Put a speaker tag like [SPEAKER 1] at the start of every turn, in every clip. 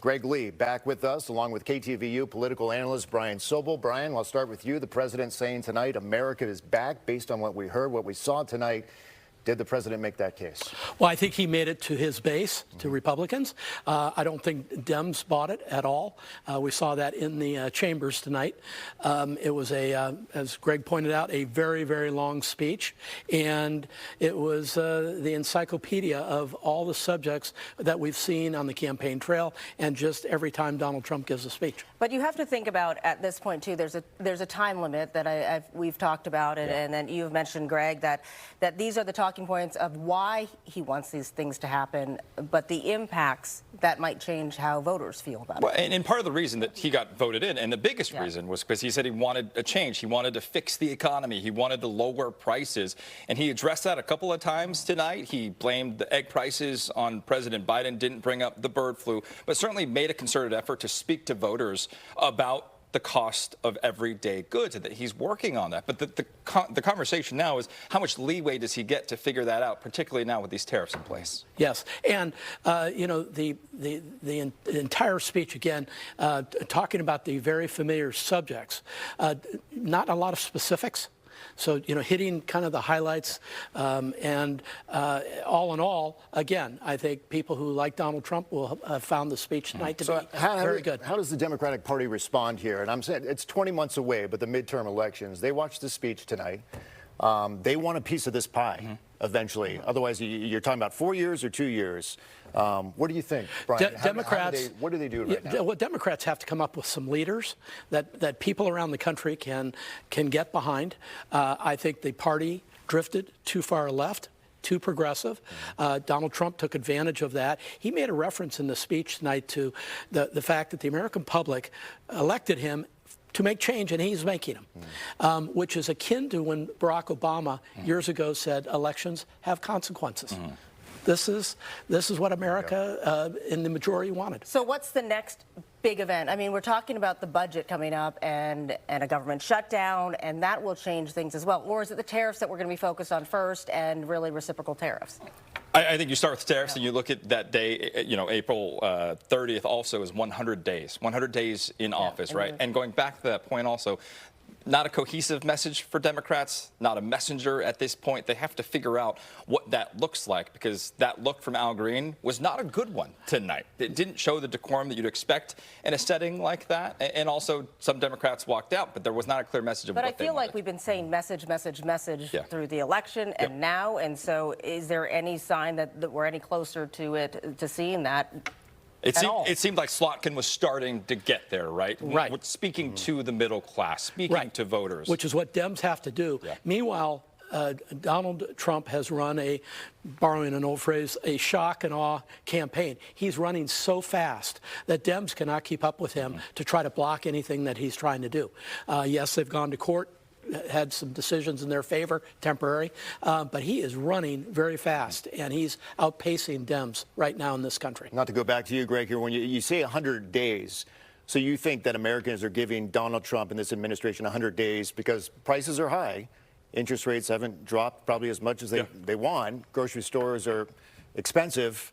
[SPEAKER 1] Greg Lee back with us, along with KTVU political analyst Brian Sobel. Brian, I'll start with you. The president saying tonight America is back based on what we heard, what we saw tonight. Did the president make that case?
[SPEAKER 2] Well, I think he made it to his base, to Republicans. I don't think Dems bought it at all. We saw that in the chambers tonight. It was, as Greg pointed out, a very, very long speech. And it was the encyclopedia of all the subjects that we've seen on the campaign trail and just every time Donald Trump gives a speech.
[SPEAKER 3] But you have to think about, at this point, too, there's a time limit that we've talked about, and then you've mentioned, Greg, that these are the talking points of why he wants these things to happen, but the impacts that might change how voters feel about it.
[SPEAKER 4] And part of the reason that he got voted in, and the biggest reason, was because he said he wanted a change. He wanted to fix the economy. He wanted to lower prices. And he addressed that a couple of times tonight. He blamed the egg prices on President Biden, didn't bring up the bird flu, but certainly made a concerted effort to speak to voters about the cost of everyday goods, and that he's working on that. But the conversation now is how much leeway does he get to figure that out, particularly now with these tariffs in place?
[SPEAKER 2] Yes, and you know, the entire speech, again, talking about the very familiar subjects, not a lot of specifics. So, you know, hitting kind of the highlights, and all in all, again, I think people who like Donald Trump will have found the speach tonight to be very good.
[SPEAKER 1] How does the Democratic Party respond here? And I'm saying it's 20 months away, but the midterm elections, they watched the speech tonight. They want a piece of this pie eventually. Otherwise, you're talking about 4 years or 2 years. What do you think, Brian?
[SPEAKER 2] Democrats,
[SPEAKER 1] what do they do right now?
[SPEAKER 2] Well, Democrats have to come up with some leaders that people around the country can get behind. I think the party drifted too far left, too progressive. Donald Trump took advantage of that. He made a reference in the speech tonight to the fact that the American public elected him to make change, and he's making them, which is akin to when Barack Obama years ago said elections have consequences. This is what America in the majority wanted.
[SPEAKER 3] So what's the next big event? I mean, we're talking about the budget coming up and a government shutdown, and that will change things as well. Or is it the tariffs that we're going to be focused on first, and really reciprocal tariffs?
[SPEAKER 4] I think you start with tariffs, and you look at that day, you know, April 30th also is 100 days. 100 days in office, right? And going back to that point also, not a cohesive message for Democrats, not a messenger at this point. They have to figure out what that looks like, because that look from Al Green was not a good one tonight. It didn't show the decorum that you'd expect in a setting like that. And also, some Democrats walked out, but there was not a clear message of what they wanted.
[SPEAKER 3] But I feel like we've been saying message through the election and now. And so is there any sign that we're any closer to it, to seeing that?
[SPEAKER 4] It seemed like Slotkin was starting to get there, right?
[SPEAKER 2] Right.
[SPEAKER 4] Speaking to the middle class, speaking to voters.
[SPEAKER 2] Which is what Dems have to do. Meanwhile, Donald Trump has run borrowing an old phrase, a shock and awe campaign. He's running so fast that Dems cannot keep up with him to try to block anything that he's trying to do. Yes, they've gone to court, had some decisions in their favor, temporary, but he is running very fast, and he's outpacing Dems right now in this country.
[SPEAKER 1] Not to go back to you, Greg, here, when you say 100 days, so you think that Americans are giving Donald Trump and this administration 100 days because prices are high, interest rates haven't dropped probably as much as they want, grocery stores are expensive.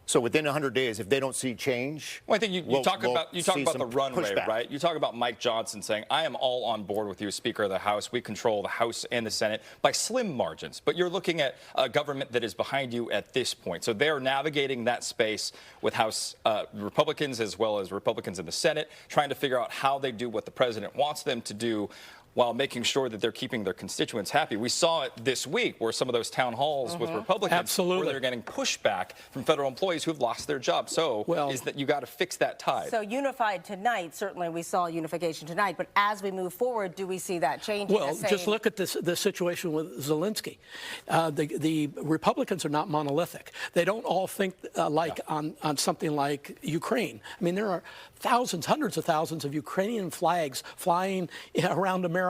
[SPEAKER 1] So within 100 days, if they don't see change,
[SPEAKER 4] well, I think you talk about the runway,
[SPEAKER 1] pushback.
[SPEAKER 4] right? You talk about Mike Johnson saying, "I am all on board with you, Speaker of the House. We control the House and the Senate by slim margins." But you're looking at a government that is behind you at this point. So they're navigating that space with House Republicans as well as Republicans in the Senate, trying to figure out how they do what the president wants them to do, while making sure that they're keeping their constituents happy. We saw it this week where some of those town halls with Republicans where they're getting pushback from federal employees who have lost their jobs. So is that you got to fix that tide.
[SPEAKER 3] So unified tonight, certainly we saw unification tonight, but as we move forward, do we see that changing?
[SPEAKER 2] Well, just look at the situation with Zelensky. The Republicans are not monolithic. They don't all think alike on something like Ukraine. I mean, there are thousands, hundreds of thousands of Ukrainian flags flying around America.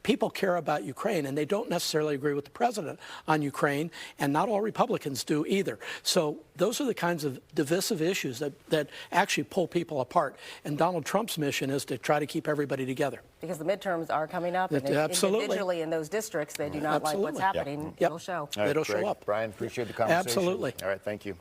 [SPEAKER 2] People care about Ukraine, and they don't necessarily agree with the president on Ukraine, and not all Republicans do either. So those are the kinds of divisive issues that actually pull people apart. And Donald Trump's mission is to try to keep everybody together.
[SPEAKER 3] Because the midterms are coming up, and individually in those districts, they do not like what's happening. It'll show.
[SPEAKER 1] Right,
[SPEAKER 2] it'll show up.
[SPEAKER 1] Brian, appreciate the conversation.
[SPEAKER 2] Absolutely.
[SPEAKER 1] All right, thank you.